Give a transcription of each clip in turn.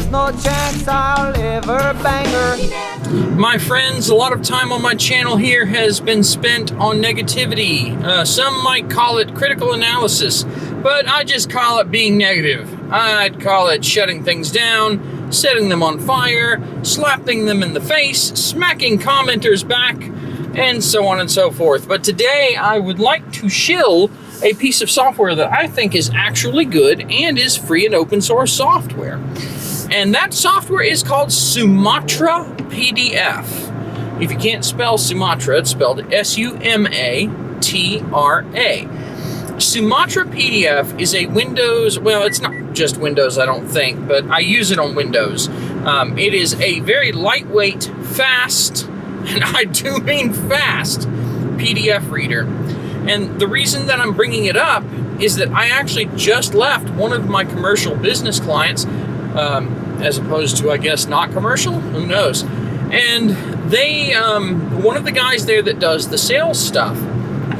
There's no chance I'll ever bang her. My friends, a lot of time on my channel here has been spent on negativity. Some might call it critical analysis, but I just call it being negative. I'd call it shutting things down, setting them on fire, slapping them in the face, smacking commenters back, and so on and so forth. But today I would like to shill a piece of software that I think is actually good and is free and open source software. And that software is called SumatraPDF. If you can't spell Sumatra, it's spelled S-U-M-A-T-R-A. SumatraPDF is a Windows, well, it's not just Windows, I don't think, but I use it on Windows. It is a very lightweight, fast, and I do mean fast, PDF reader. And the reason that I'm bringing it up is that I actually just left one of my commercial business clients, as opposed to, I guess, not commercial, who knows. And they, one of the guys there that does the sales stuff,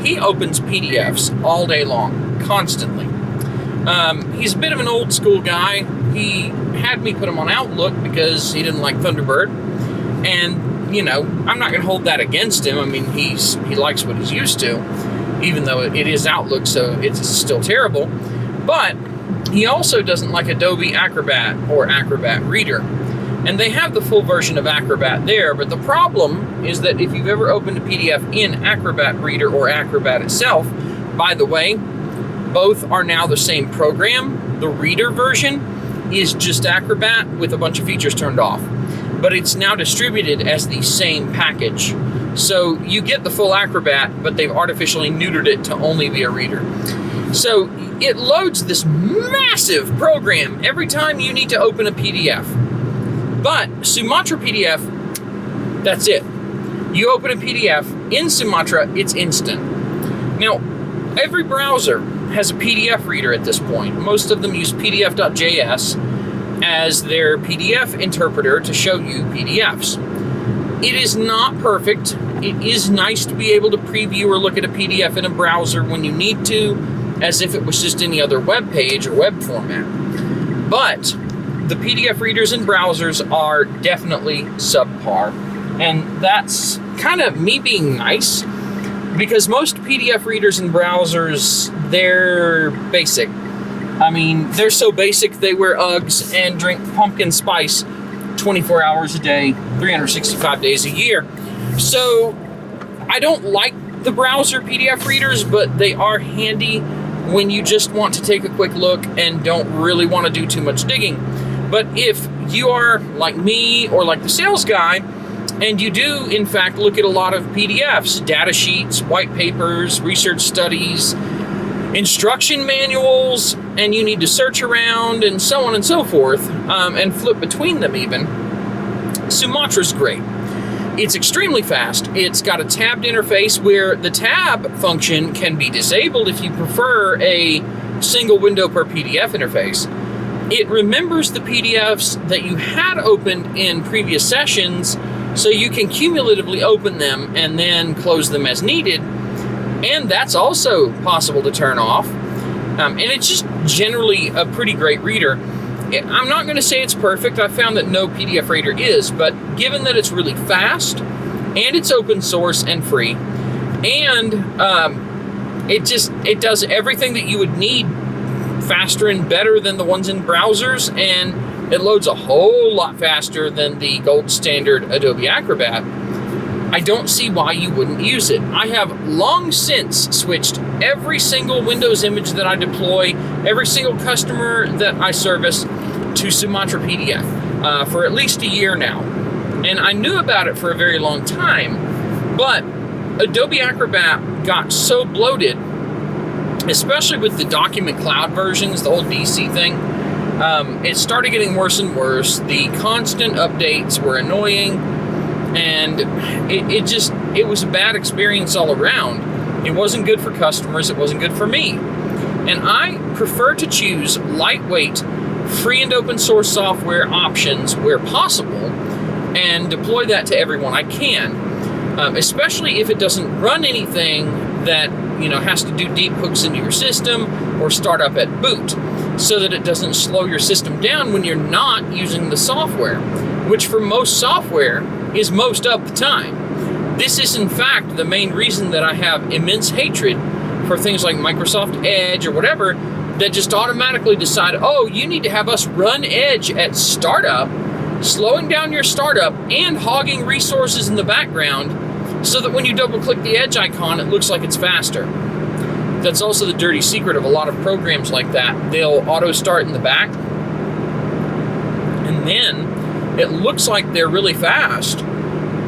he opens PDFs all day long, constantly. He's a bit of an old school guy. He had me put him on Outlook because he didn't like Thunderbird. And, you know, I'm not going to hold that against him. I mean, he likes what he's used to, even though it is Outlook, so it's still terrible. But he also doesn't like Adobe Acrobat or Acrobat Reader. And they have the full version of Acrobat there, but the problem is that if you've ever opened a PDF in Acrobat Reader or Acrobat itself, by the way, both are now the same program. The Reader version is just Acrobat with a bunch of features turned off, but it's now distributed as the same package. So you get the full Acrobat, but they've artificially neutered it to only be a reader. So it loads this massive program every time you need to open a PDF. But Sumatra PDF, that's it. You open a PDF in Sumatra, it's instant. Now, every browser has a PDF reader at this point. Most of them use pdf.js as their PDF interpreter to show you PDFs. It is not perfect. It is nice to be able to preview or look at a PDF in a browser when you need to, as if it was just any other web page or web format. But the PDF readers in browsers are definitely subpar. And that's kind of me being nice, because most PDF readers in browsers, they're basic. I mean, they're so basic they wear Uggs and drink pumpkin spice 24 hours a day, 365 days a year. So I don't like the browser PDF readers, but they are handy when you just want to take a quick look and don't really want to do too much digging. But if you are like me or like the sales guy, and you do, in fact, look at a lot of PDFs, data sheets, white papers, research studies, instruction manuals, and you need to search around and so on and so forth, and flip between them even, Sumatra's great. It's extremely fast. It's got a tabbed interface where the tab function can be disabled if you prefer a single window per PDF interface. It remembers the PDFs that you had opened in previous sessions, so you can cumulatively open them and then close them as needed. And that's also possible to turn off. And it's just generally a pretty great reader. I'm not going to say it's perfect. I found that no PDF reader is, but given that it's really fast and it's open source and free, and it does everything that you would need faster and better than the ones in browsers, and it loads a whole lot faster than the gold standard Adobe Acrobat, I don't see why you wouldn't use it. I have long since switched every single Windows image that I deploy, every single customer that I service, to SumatraPDF for at least a year now. And I knew about it for a very long time, but Adobe Acrobat got so bloated, especially with the document cloud versions, the old DC thing. It started getting worse and worse. The constant updates were annoying, and it was a bad experience all around. It wasn't good for customers, it wasn't good for me. And I prefer to choose lightweight, free and open source software options where possible, and deploy that to everyone I can, especially if it doesn't run anything that has to do deep hooks into your system or start up at boot. so that it doesn't slow your system down when you're not using the software, which for most software is most of the time. This is in fact the main reason that I have immense hatred for things like Microsoft Edge or whatever that just automatically decide, oh, you need to have us run Edge at startup, slowing down your startup and hogging resources in the background so that when you double click the Edge icon, it looks like it's faster. That's also the dirty secret of a lot of programs like that. They'll auto start in the back, and then it looks like they're really fast.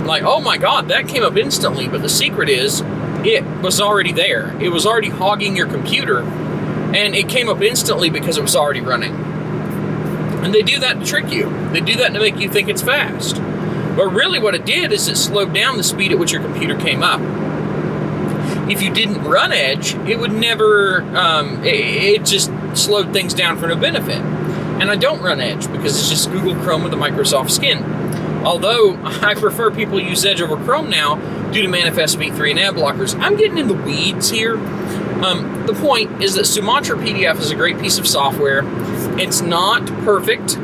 Like, oh my God, that came up instantly, but the secret is it was already there. It was already hogging your computer, and it came up instantly because it was already running. And they do that to trick you. They do that to make you think it's fast. But really what it did is it slowed down the speed at which your computer came up. If you didn't run Edge, it would never, it just slowed things down for no benefit. And I don't run Edge because it's just Google Chrome with a Microsoft skin. Although I prefer people use Edge over Chrome now due to Manifest v3 and ad blockers. I'm getting in the weeds here. The point is that SumatraPDF is a great piece of software. It's not perfect,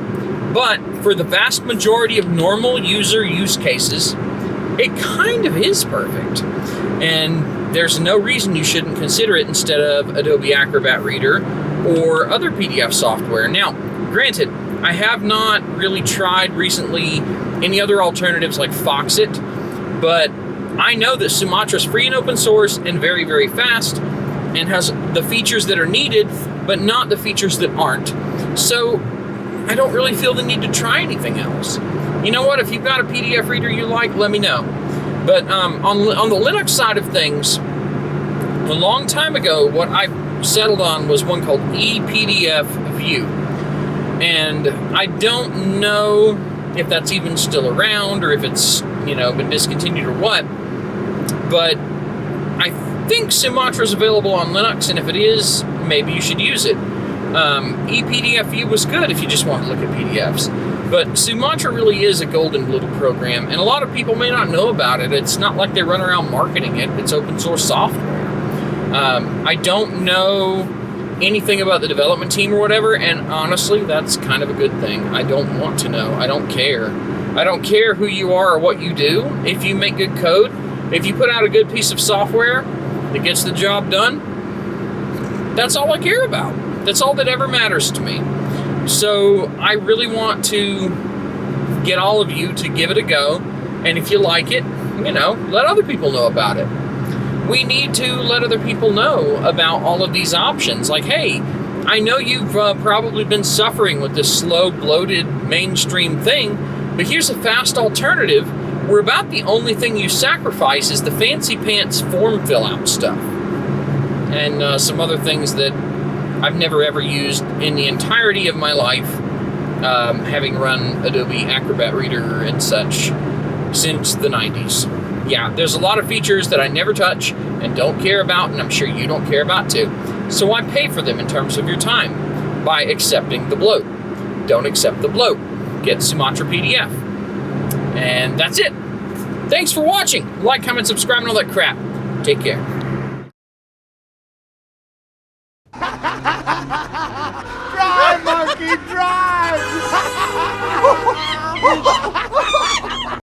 but for the vast majority of normal user use cases, it kind of is perfect. And there's no reason you shouldn't consider it instead of Adobe Acrobat Reader or other PDF software. Now, granted, I have not really tried recently any other alternatives like Foxit, but I know that Sumatra is free and open source and very, very fast and has the features that are needed, but not the features that aren't. So I don't really feel the need to try anything else. You know what? If you've got a PDF reader you like, let me know. But on the Linux side of things, a long time ago, what I settled on was one called ePDF View. And I don't know if that's even still around or if it's, been discontinued or what. But I think Sumatra is available on Linux, and if it is, maybe you should use it. ePDF View was good if you just want to look at PDFs. But Sumatra really is a golden little program, and a lot of people may not know about it. It's not like they run around marketing it. It's open source software. I don't know anything about the development team or whatever, and honestly, that's kind of a good thing. I don't want to know. I don't care. I don't care who you are or what you do. If you make good code, if you put out a good piece of software that gets the job done, that's all I care about. That's all that ever matters to me. So I really want to get all of you to give it a go, and if you like it, let other people know about it. We need to let other people know about all of these options. Like, hey, I know you've probably been suffering with this slow, bloated mainstream thing, but here's a fast alternative where about the only thing you sacrifice is the fancy pants form fill out stuff and some other things that I've never ever used in the entirety of my life, having run Adobe Acrobat Reader and such since the 90s. Yeah, there's a lot of features that I never touch and don't care about, and I'm sure you don't care about too. So I pay for them in terms of your time by accepting the bloat. Don't accept the bloat. Get Sumatra PDF. And that's it. Thanks for watching. Like, comment, subscribe, and all that crap. Take care. Drive, monkey, drive!